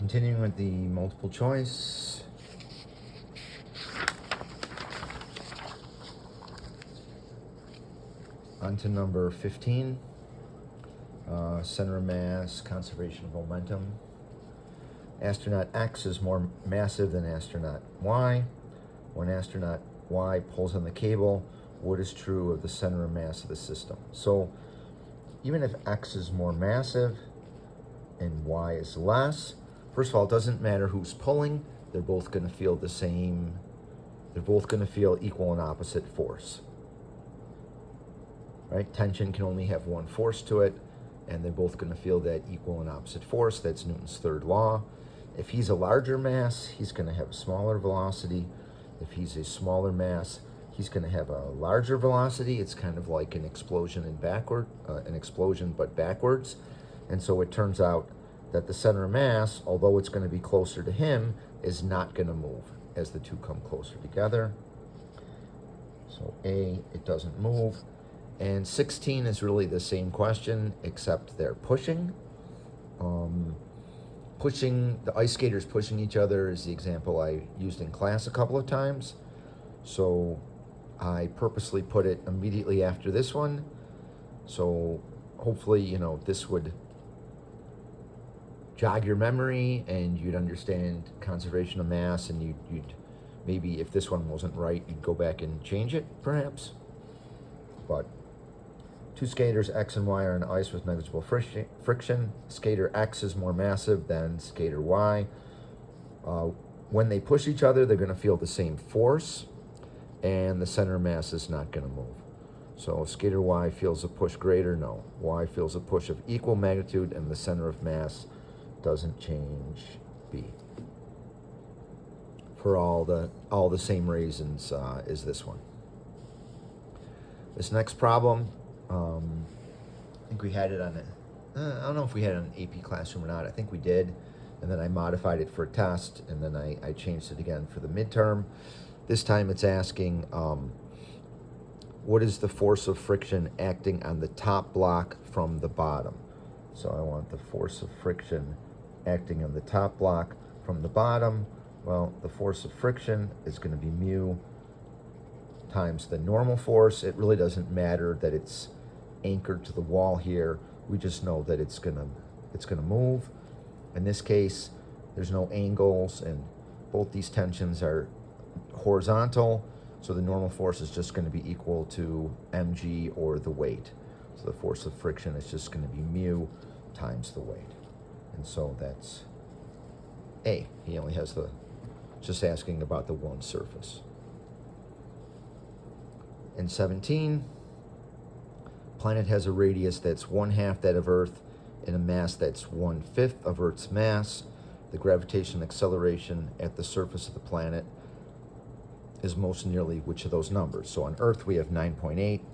Continuing with the multiple choice. On to number 15. Center of mass, conservation of momentum. Astronaut X is more massive than astronaut Y. When astronaut Y pulls on the cable, what is true of the center of mass of the system? So even if X is more massive and Y is less, first of all, it doesn't matter who's pulling. They're both going to feel the same. They're both going to feel equal and opposite force. Right? Tension can only have one force to it, and they're both going to feel that equal and opposite force. That's Newton's third law. If he's a larger mass, he's going to have a smaller velocity. If he's a smaller mass, he's going to have a larger velocity. It's kind of like an explosion an explosion but backwards. And so it turns out that the center of mass, although it's going to be closer to him, is not going to move as the two come closer together. So A, it doesn't move. And 16 is really the same question, except they're pushing. The ice skaters pushing each other is the example I used in class a couple of times. So I purposely put it immediately after this one. So hopefully, this would jog your memory and you'd understand conservation of mass, and you'd maybe, if this one wasn't right, you'd go back and change it, perhaps. But two skaters, X and Y, are on ice with negligible friction. Skater X is more massive than skater Y. When they push each other, they're going to feel the same force, and the center of mass is not going to move. So skater Y feels a push greater? No. Y feels a push of equal magnitude, and the center of mass doesn't change. B. For all the same reasons as this one. This next problem, I think we had it on I don't know if we had it on an AP Classroom or not. I think we did, and then I modified it for a test, and then I changed it again for the midterm. This time it's asking, what is the force of friction acting on the top block from the bottom? So I want the force of friction acting on the top block from the bottom. Well, the force of friction is going to be mu times the normal force. It really doesn't matter that it's anchored to the wall here. We just know that it's gonna move. In this case, there's no angles, and both these tensions are horizontal, so the normal force is just going to be equal to mg, or the weight. So the force of friction is just going to be mu times the weight. And so that's A. He only has just asking about the one surface. In 17, planet has a radius that's 1/2 that of Earth and a mass that's 1/5 of Earth's mass. The gravitational acceleration at the surface of the planet is most nearly which of those numbers? So on Earth we have 9.8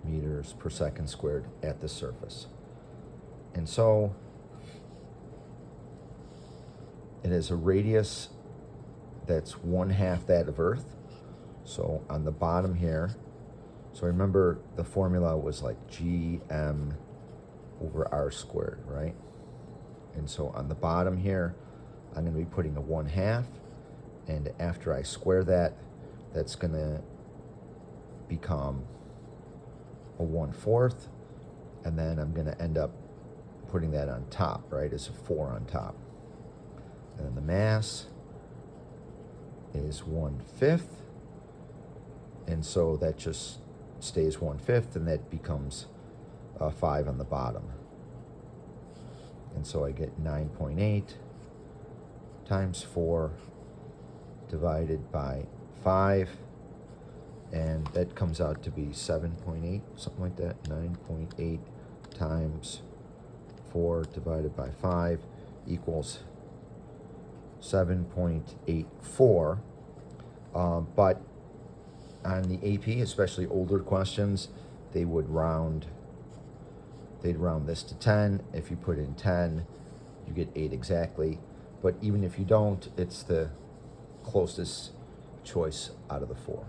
meters per second squared at the surface. And so it has a radius that's 1/2 that of Earth. So on the bottom here, so remember the formula was like gm over r squared, right? And so on the bottom here, I'm going to be putting a 1/2, and after I square that, that's going to become a 1/4, and then I'm going to end up putting that on top, right, as a 4 on top. And then the mass is 1/5, and so that just stays 1/5, and that becomes 5 on the bottom. And so I get 9.8 times 4 divided by 5, and that comes out to be 7.8, something like that. 9.8 times 4 divided by 5 equals 7.84. But on the AP, especially older questions, they'd round this to 10. If you put in 10, you get 8 exactly. But even if you don't, it's the closest choice out of the 4.